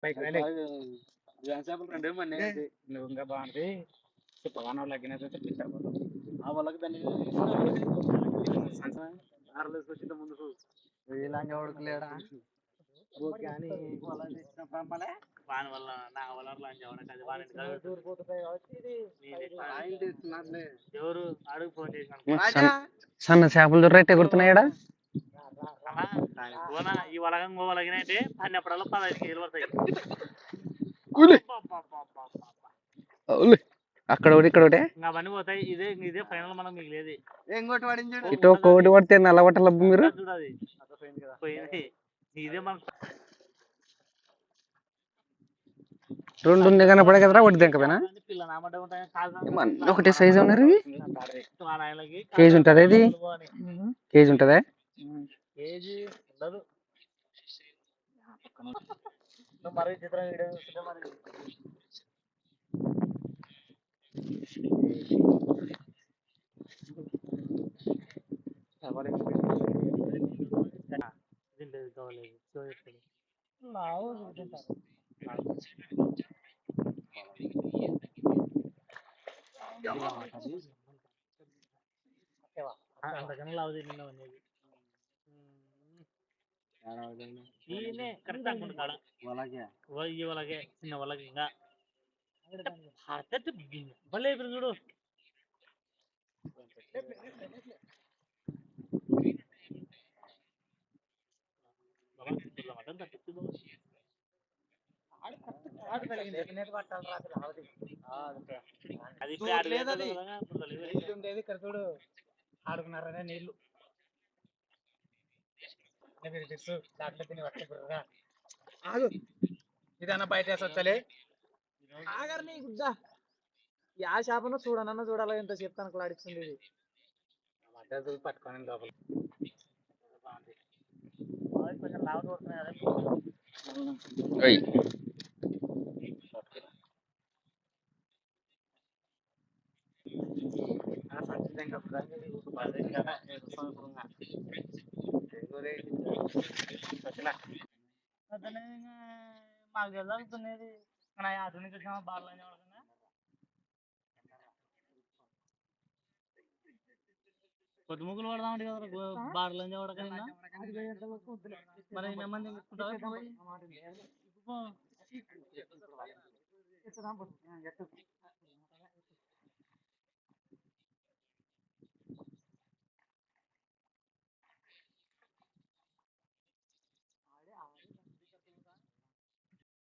పైకి వెళ్ళి చేపలు రెండే మనీ నువ్వు ఇంకా బాగుంది చెప్పగానే వాళ్ళకి తెప్పించారు ఆ వాళ్ళకి దాన్ని వచ్చిన ముందుకు ఇలాంటి వాడుకు లేడా కానీ వాని వల్ల నా వల్ల ఎవరు అడుగు ఫోన్ చేసిన సన్న చేపలు దొరైతే ఎగురుతున్నాయడా ఈ వలగం వలగినైతే అన్నప్పుడల్లా 15 కేజీలు పడతాయి అక్కడ ఒకటి ఇక్కడ ఒకటి అవన్నీ పోతాయి ఇదే ఇదే ఫైనల్ మనం మిగిలేదు ఇటు కోడి పడితే నల్లబట్ట లబ్బు మీరు చూడాలి పోయింది ఇదే మనకు రెండు ఉంది కనపడే కదరా ఒకటి దింకపోయినా ఒకటే సైజు ఉన్నారు కేజీ ఉంటుంది ఇది కేజీ ఉంటుందా కేజీ ఉండదు మరి చిత్రం వీడియో చూస్తుంటే మరి అంతకన్నా లావుది నిన్న అనేది ఈయనే కరెక్ట్ అనుకుంటున్నాడు వాళ్ళకే చిన్న వాళ్ళకి ఇంకా భలే చూడు ఉండేది ఇక్కడ చూడు ఆడుకున్నారనే నీళ్లు ఇదన్నా బయట వచ్చలే ఆగర్ నీ గుడ్డ ఆ చేపను చూడనన్నా చూడాలి ఎంత చెప్తాను ఆడిస్తుంది ఇది పట్టుకొని లోపల కొంచెం లావు చూస్తున్నాయి మాకు జరుగుతున్నది మన ఆధునిక బాగా కొద్ది ముగ్గులు పడదామంటే కదా బార్లని చూడకుండా మరి నెమ్మది